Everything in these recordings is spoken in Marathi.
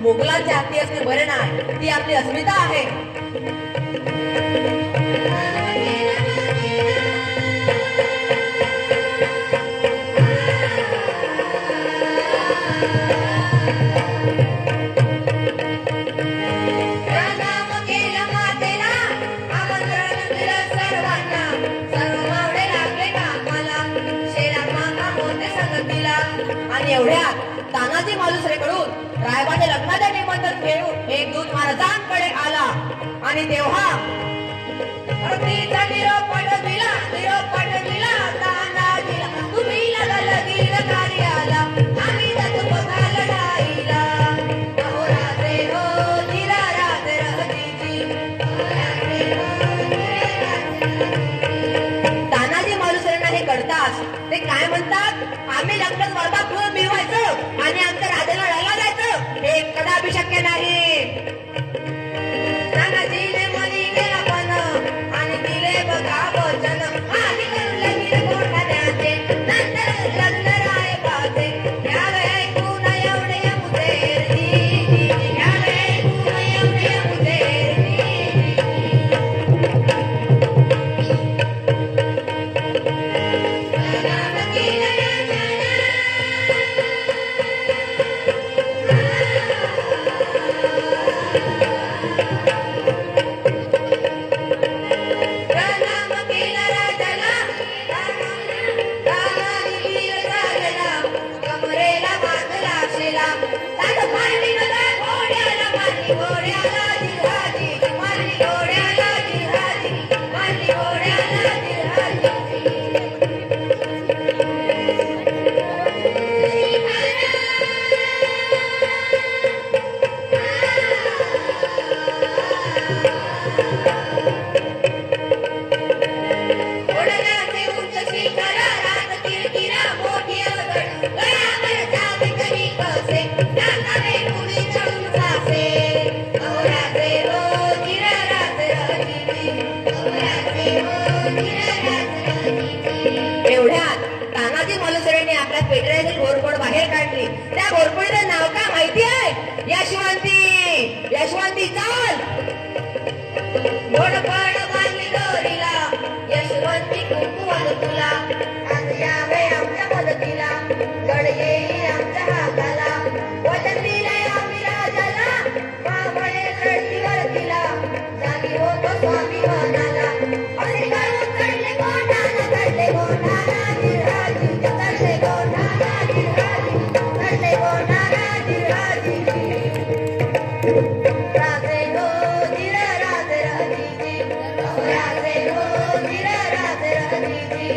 मोगलांच्या हाती असणे बरे नाही, ती आपली अस्मिता आहे. आणि एवढ्यात तानाजी मालुसरेकडून रायबाने लग्नाचे निमंत्रण घेऊन एक दूत महाराजांकडे आला. आणि तेव्हा निरोप पाठविला तानाजीला, तुम्ही लगीर कार्याला आम्ही जातो बघा लढाईला. अहो राजे हो धीरा राजे रतीची. तानाजी मालुसरेंना हे कळताच ते काय म्हणतात, आम्ही लग्न स्पर्धा मिळवायचं आणि आमच्या राजाला लढायला जायचं, हे कदापि शक्य नाही. तानाजीने मनी केला पण आणि दिले बघा वचन, आधी करून लगीर कोठाण्याचे नंतर लग्न रायबाचे. यावे ऐकून एवढे मुदेरजी, यावे ऐकून एवढे मुदेरजी. एवढ्यात तानाजी मालुसरेने आपल्या पेटऱ्याची घोरपड बाहेर काढली. त्या घोरपडीचं नाव काय माहिती आहे? यशवंती चाल. घोरपड बांधली दोरीला, यशवंती कुंकुवाल तुला. आज यावे आमच्या मदतीला, गड येईल आमच्या हाताला. वचन दिलंय आम्ही राजाला, मावळे चढतीवर तिला. जागी होतो स्वाभिमानाला. अरे करून चढले कोणाला, चढले कोणाला जिराजी, चढले कोणाला जिराजी, चढले कोणाला जिराजी. राजे हो धीर राजे राजीजी, राजे हो धीर राजे राजीजी.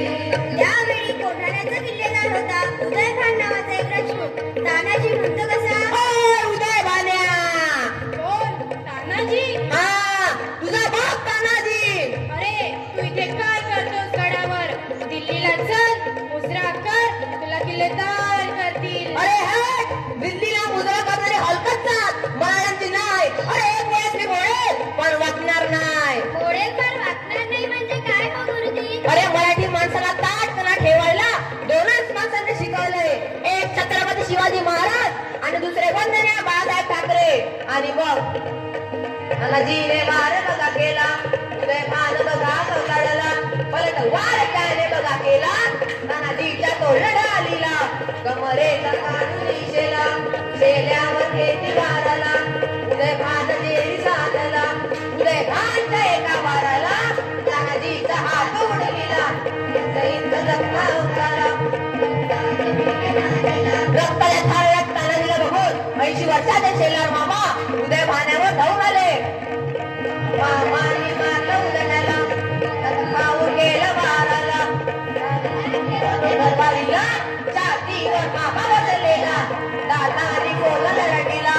यावेळी कोठाण्याचा किल्लेदार होता उदय खान नावाचा एक राजपूत. तानाजी म्हणतो कसा, उदय भान्या. कोण? तानाजी? हा, तुझा बाप तानाजी. अरे तू इथे काय करतोस गडावर? दिल्लीला चल, मुजरा कर, तुला किल्लेदार करतील. अरे हट, दिल्लीला मुजरा करणारे हलकत मराठ्यांची नाही. अरे एक वेळेस मी बोलेल पण वाचणार नाही. घोडेकर वाचणार नाही म्हणजे काय हो गुरुजी? अरे मराठी माणसाला ताटपणा ठेवायला दोनच माणसांनी शिकवले. एक छत्रपती शिवाजी महाराज आणि दुसरे वंदनीय बाळासाहेब ठाकरे. आणि मग तानाजीने वार बघा केला, उदय भान बघा कौलाडला, पलट वार त्याने बघा केला. तानाजीच्या तोंडा आलीला, कमरेचा काढून शेला, शेल्यावर खेती वाराला. उदय भान देरी साधला, उदय भानच्या एका वाराला तानाजीचा हात उडविला. इंच जखमा उतारा, रक्ताच्या थाळ्यात तानाजीला बघून 80 वर्षाचे शेलार मामा उदय भाण्यावर धावून आले. मामानी मारलं उदण्याला, पाऊल गेलं वाराला. दरबारीला छातीवर मामा बदललेला, दातानी कोला लढीला.